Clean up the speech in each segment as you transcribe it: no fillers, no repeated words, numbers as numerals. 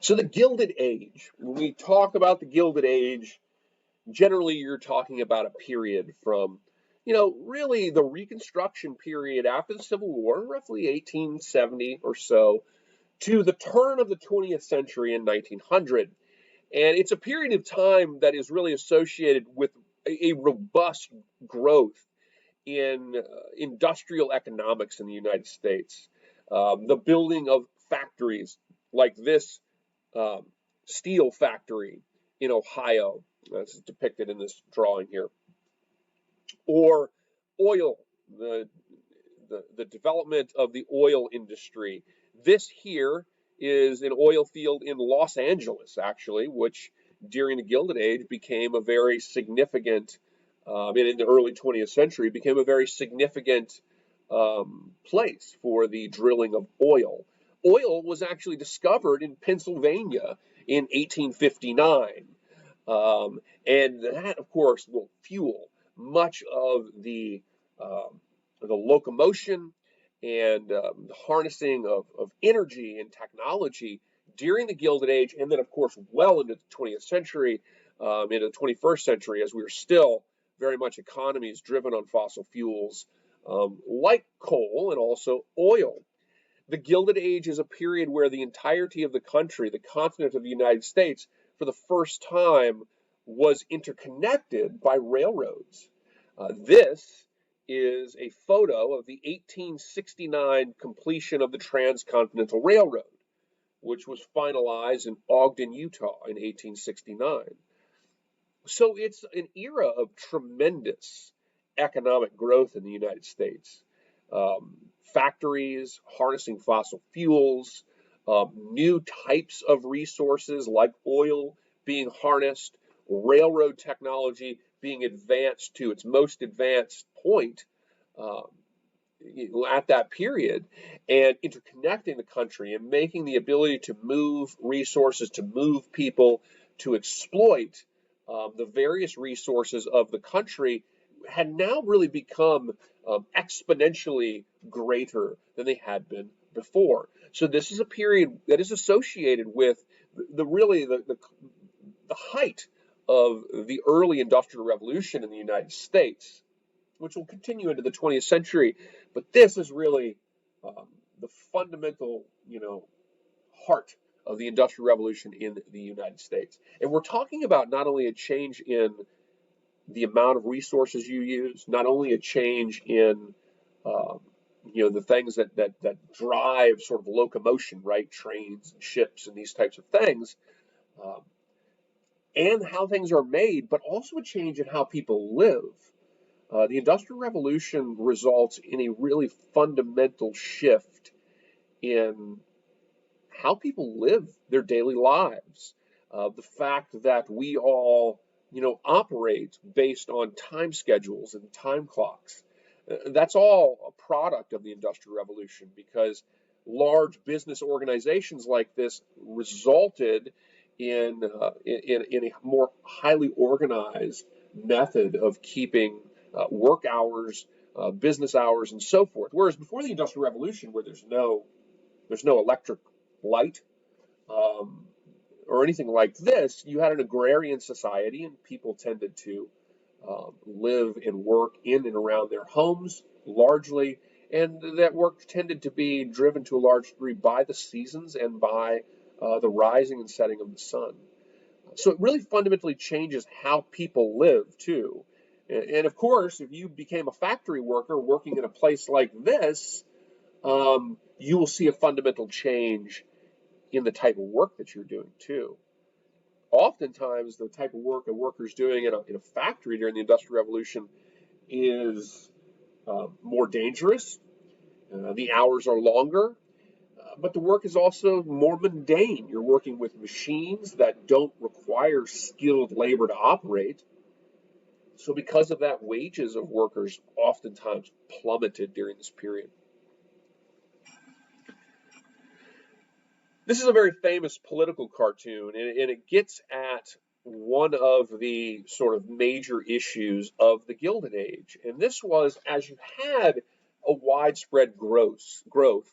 So the Gilded Age, when we talk about the Gilded Age, generally you're talking about a period from, really the Reconstruction period after the Civil War, roughly 1870 or so, to the turn of the 20th century in 1900. And it's a period of time that is really associated with a robust growth in industrial economics in the United States. The building of factories like this um, steel factory in Ohio, as is depicted in this drawing here, or oil, the, the development of the oil industry. This here is an oil field in Los Angeles, actually, which during the Gilded Age became a very significant, and in the early 20th century, became a very significant place for the drilling of oil. Oil was actually discovered in Pennsylvania in 1859. And that, of course, will fuel much of the locomotion and the harnessing of energy and technology during the Gilded Age, and then, of course, well into the 20th century, into the 21st century, as we are still very much economies driven on fossil fuels like coal and also oil. The Gilded Age is a period where the entirety of the country, the continent of the United States, for the first time was interconnected by railroads. This is a photo of the 1869 completion of the Transcontinental Railroad, which was finalized in Ogden, Utah in 1869. So it's an era of tremendous economic growth in the United States. Factories harnessing fossil fuels, new types of resources like oil being harnessed, railroad technology being advanced to its most advanced point uh, at that period, and interconnecting the country and making the ability to move resources, to move people, to exploit the various resources of the country had now really become exponentially greater than they had been before. So this is a period that is associated with the height of the early industrial revolution in the United States, which will continue into the 20th century. But this is really the fundamental, heart of the Industrial Revolution in the United States. And we're talking about not only a change in the amount of resources you use, not only a change in the things that drive sort of locomotion, right? Trains and ships and these types of things, um, and how things are made, but also a change in how people live. The Industrial Revolution results in a really fundamental shift in how people live their daily lives. The fact that we all, operate based on time schedules and time clocks. That's all a product of the Industrial Revolution because large business organizations like this resulted in a more highly organized method of keeping work hours, business hours, and so forth. Whereas before the Industrial Revolution, where there's no electric light um, or anything like this, you had an agrarian society, and people tended to live and work in and around their homes largely, and that work tended to be driven to a large degree by the seasons and by the rising and setting of the sun. So it really fundamentally changes how people live too. And of course, if you became a factory worker working in a place like this, you will see a fundamental change in the type of work that you're doing too. Oftentimes, the type of work a worker's doing in a factory during the Industrial Revolution is more dangerous. The hours are longer, but the work is also more mundane. You're working with machines that don't require skilled labor to operate. So, because of that, wages of workers oftentimes plummeted during this period. This is a very famous political cartoon, and it gets at one of the sort of major issues of the Gilded Age. And this was as you had a widespread growth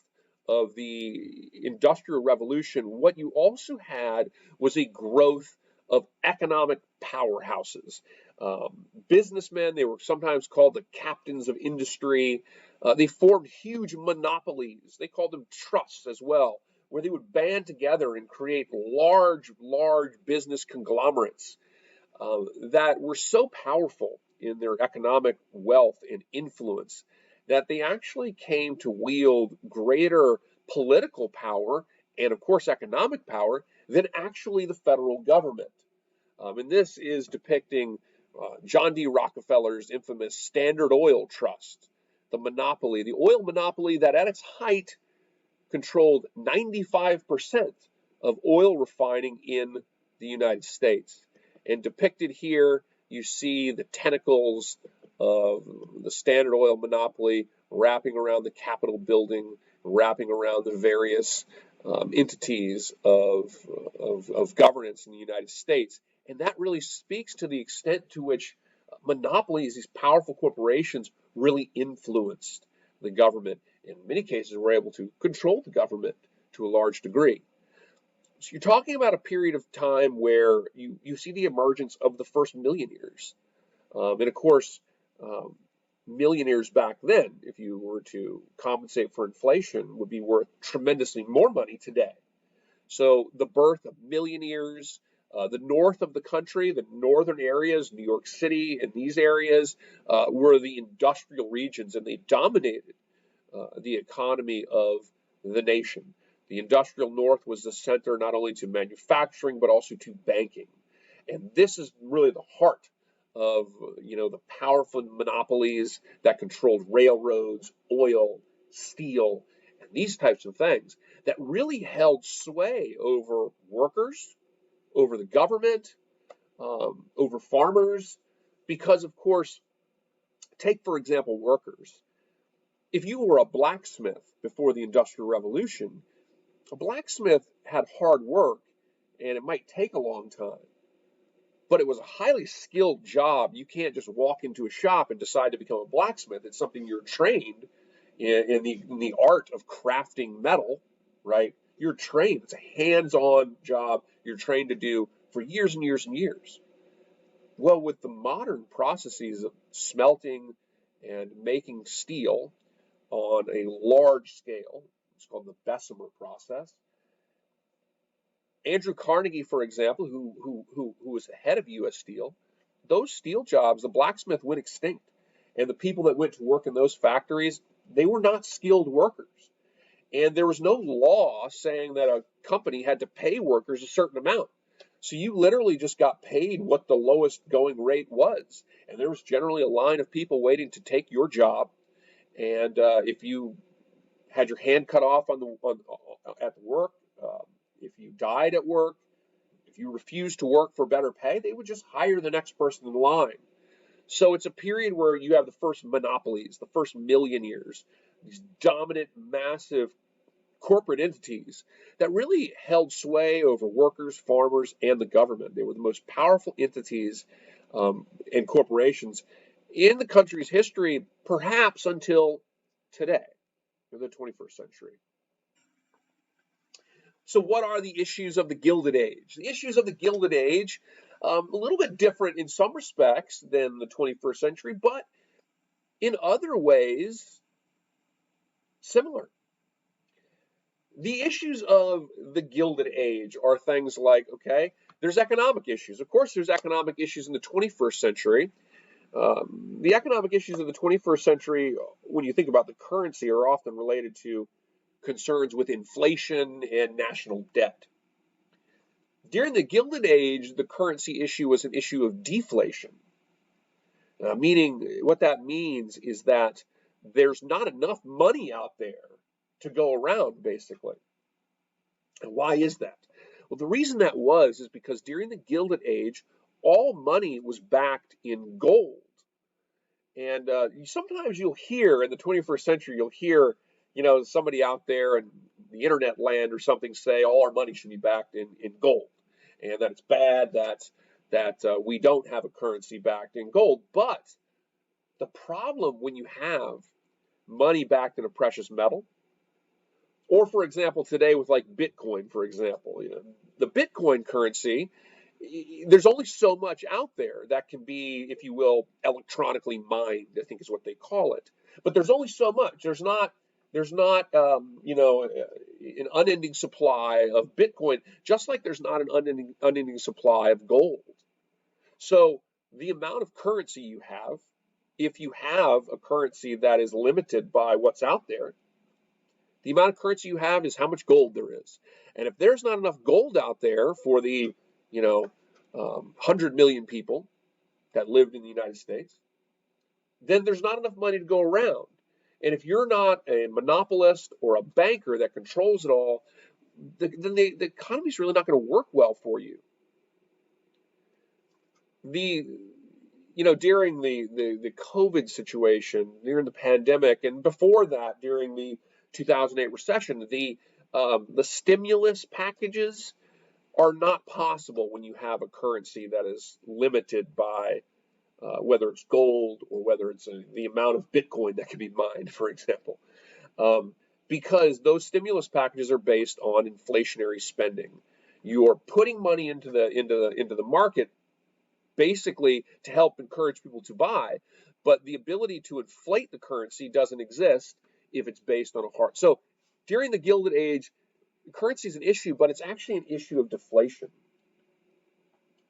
of the Industrial Revolution, what you also had was a growth of economic powerhouses. Businessmen, they were sometimes called the captains of industry. They formed huge monopolies. They called them trusts as well, where they would band together and create large business conglomerates that were so powerful in their economic wealth and influence that they actually came to wield greater political power and, of course, economic power than actually the federal government. And this is depicting John D. Rockefeller's infamous Standard Oil Trust, the oil monopoly that at its height controlled 95% of oil refining in the United States. And depicted here, you see the tentacles of the Standard Oil monopoly wrapping around the Capitol building, wrapping around the various entities of governance in the United States. And that really speaks to the extent to which monopolies, these powerful corporations, really influenced the government. In many cases, were able to control the government to a large degree. So you're talking about a period of time where you see the emergence of the first millionaires. And of course, millionaires back then, if you were to compensate for inflation, would be worth tremendously more money today. So the birth of millionaires, the north of the country, the northern areas, New York City and these areas, were the industrial regions, and they dominated the economy of the nation. The industrial north was the center not only to manufacturing but also to banking. And this is really the heart of the powerful monopolies that controlled railroads, oil, steel, and these types of things that really held sway over workers, over the government, over farmers, because of course, take for example workers. If you were a blacksmith before the Industrial Revolution, a blacksmith had hard work and it might take a long time, but it was a highly skilled job. You can't just walk into a shop and decide to become a blacksmith. It's something you're trained in the art of crafting metal, right? You're trained. It's a hands-on job you're trained to do for years and years and years. Well, with the modern processes of smelting and making steel on a large scale, it's called the Bessemer process. Andrew Carnegie, for example, who was the head of U.S. Steel, those steel jobs, the blacksmith went extinct. And the people that went to work in those factories, they were not skilled workers. And there was no law saying that a company had to pay workers a certain amount. So you literally just got paid what the lowest going rate was. And there was generally a line of people waiting to take your job. And if you had your hand cut off at the work, if you died at work, if you refused to work for better pay, they would just hire the next person in line. So it's a period where you have the first monopolies, the first millionaires, these dominant, massive corporate entities that really held sway over workers, farmers, and the government. They were the most powerful entities and corporations in the country's history, perhaps until today, in the 21st century. So what are the issues of the Gilded Age? The issues of the Gilded Age, a little bit different in some respects than the 21st century, but in other ways, similar. The issues of the Gilded Age are things like, okay, there's economic issues. Of course, there's economic issues in the 21st century. The economic issues of the 21st century, when you think about the currency, are often related to concerns with inflation and national debt. During the Gilded Age, the currency issue was an issue of deflation, meaning what that means is that there's not enough money out there to go around, basically. And why is that? Well, the reason that is because during the Gilded Age, all money was backed in gold. And sometimes you'll hear in the 21st century, you'll hear, somebody out there in the internet land or something say all our money should be backed in gold, and that it's bad that we don't have a currency backed in gold. But the problem when you have money backed in a precious metal, Or, for example, today with like Bitcoin, for example, the Bitcoin currency, there's only so much out there that can be, if you will, electronically mined, I think is what they call it. But there's only so much. There's not an unending supply of Bitcoin, just like there's not an unending supply of gold. So the amount of currency you have, if you have a currency that is limited by what's out there, the amount of currency you have is how much gold there is. And if there's not enough gold out there for the, 100 million people that lived in the United States, then there's not enough money to go around. And if you're not a monopolist or a banker that controls it all, then the economy is really not going to work well for you. During the COVID situation, during the pandemic, and before that, during the 2008 recession, the stimulus packages are not possible when you have a currency that is limited by whether it's gold or whether it's the amount of Bitcoin that can be mined, for example, because those stimulus packages are based on inflationary spending. You are putting money into the market basically to help encourage people to buy, but the ability to inflate the currency doesn't exist if it's based on a hard. So during the Gilded Age, currency is an issue, but it's actually an issue of deflation.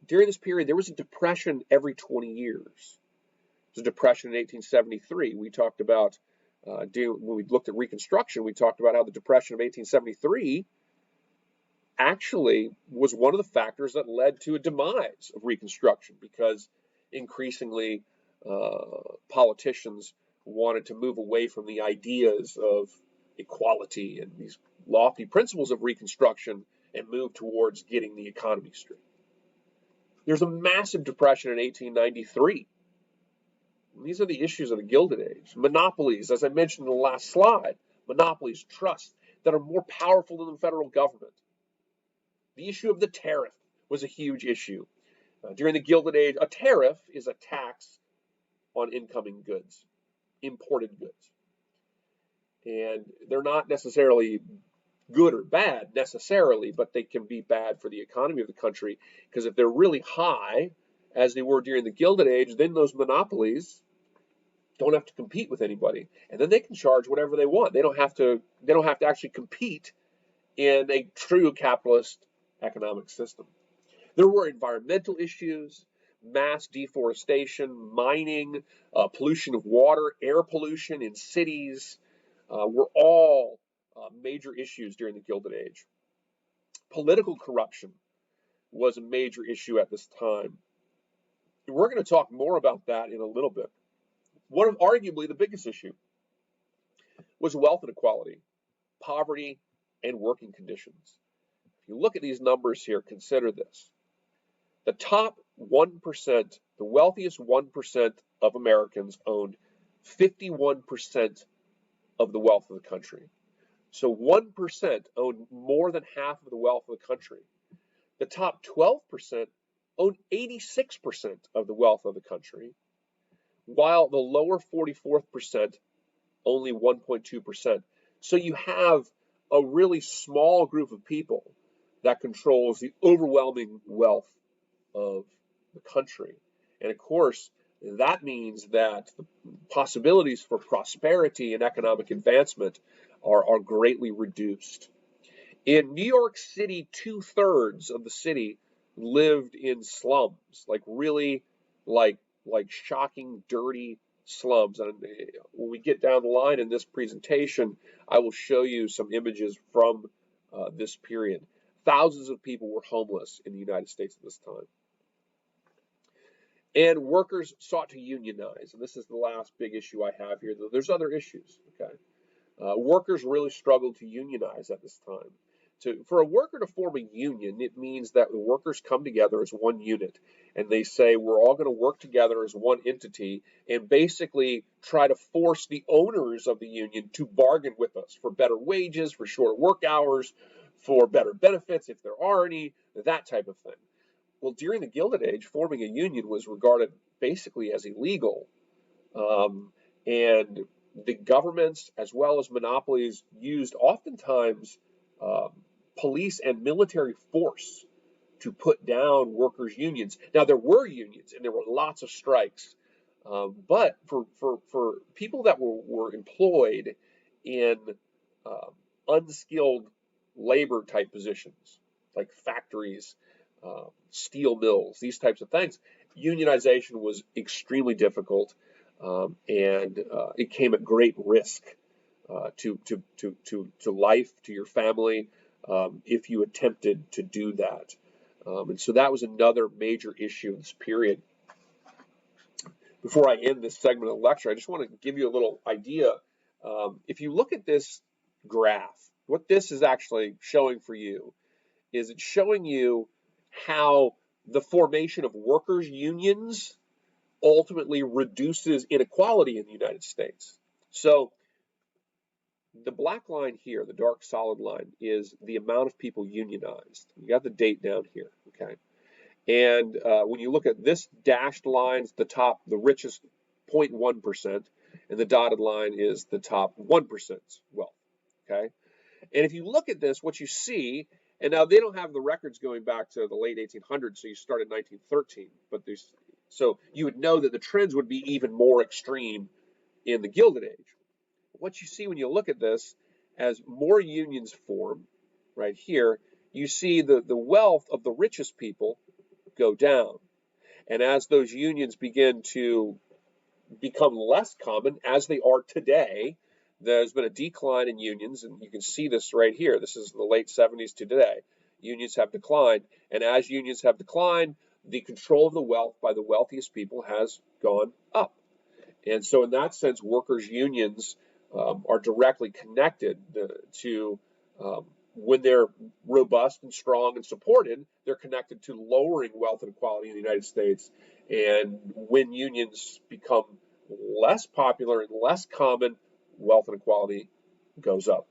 During this period, there was a depression every 20 years. There was a depression in 1873. We talked about, when we looked at Reconstruction, we talked about how the depression of 1873 actually was one of the factors that led to a demise of Reconstruction, because increasingly politicians wanted to move away from the ideas of equality and these lofty principles of Reconstruction and move towards getting the economy straight. There's a massive depression in 1893. These are the issues of the Gilded Age. Monopolies, as I mentioned in the last slide, monopolies, trusts that are more powerful than the federal government. The issue of the tariff was a huge issue. During the Gilded Age, a tariff is a tax on incoming goods, imported goods. And they're not necessarily good or bad necessarily, but they can be bad for the economy of the country, because if they're really high, as they were during the Gilded Age, then those monopolies don't have to compete with anybody, and then they can charge whatever they want. They don't have to actually compete in a true capitalist economic system. There were environmental issues, mass deforestation, mining, pollution of water, air pollution in cities were all major issues during the Gilded Age. Political corruption was a major issue at this time. We're going to talk more about that in a little bit. One of arguably the biggest issue was wealth inequality, poverty, and working conditions. If you look at these numbers here, consider this. The top 1%, the wealthiest 1% of Americans owned 51% of the wealth of the country. So 1% owned more than half of the wealth of the country. The top 12% owned 86% of the wealth of the country, while the lower 44% only 1.2%. So you have a really small group of people that controls the overwhelming wealth of the country. And of course, that means that the possibilities for prosperity and economic advancement are greatly reduced. In New York City, 2/3 of the city lived in slums, like really like shocking, dirty slums. And when we get down the line in this presentation, I will show you some images from this period. Thousands of people were homeless in the United States at this time. And workers sought to unionize. And this is the last big issue I have here. There's other issues, okay? Workers really struggled to unionize at this time. For a worker to form a union, it means that the workers come together as one unit, and they say we're all going to work together as one entity and basically try to force the owners of the union to bargain with us for better wages, for shorter work hours, for better benefits if there are any, that type of thing. Well, during the Gilded Age, forming a union was regarded basically as illegal, and the governments as well as monopolies used oftentimes um, police and military force to put down workers' unions. Now, there were unions and there were lots of strikes, but for people that were employed in um, unskilled labor type positions, like factories, steel mills, these types of things, unionization was extremely difficult, and it came at great risk to life, to your family, if you attempted to do that. And so that was another major issue in this period. Before I end this segment of the lecture, I just want to give you a little idea. If you look at this graph, what this is actually showing for you is it's showing you how the formation of workers' unions ultimately reduces inequality in the United States. So the black line here, the dark solid line, is the amount of people unionized. You got the date down here, okay? And when you look at this dashed line, the top, the richest 0.1%, and the dotted line is the top 1% wealth, okay? And if you look at this, what you see, and now they don't have the records going back to the late 1800s, so you start in 1913, but there's, so you would know that the trends would be even more extreme in the Gilded Age. What you see when you look at this, as more unions form, right here, you see the wealth of the richest people go down. And as those unions begin to become less common, as they are today, there's been a decline in unions, and you can see this right here. This is the late 70s to today. Unions have declined, and as unions have declined, the control of the wealth by the wealthiest people has gone up. And so in that sense, workers' unions are directly connected to when they're robust and strong and supported, they're connected to lowering wealth inequality in the United States. And when unions become less popular and less common, wealth inequality goes up.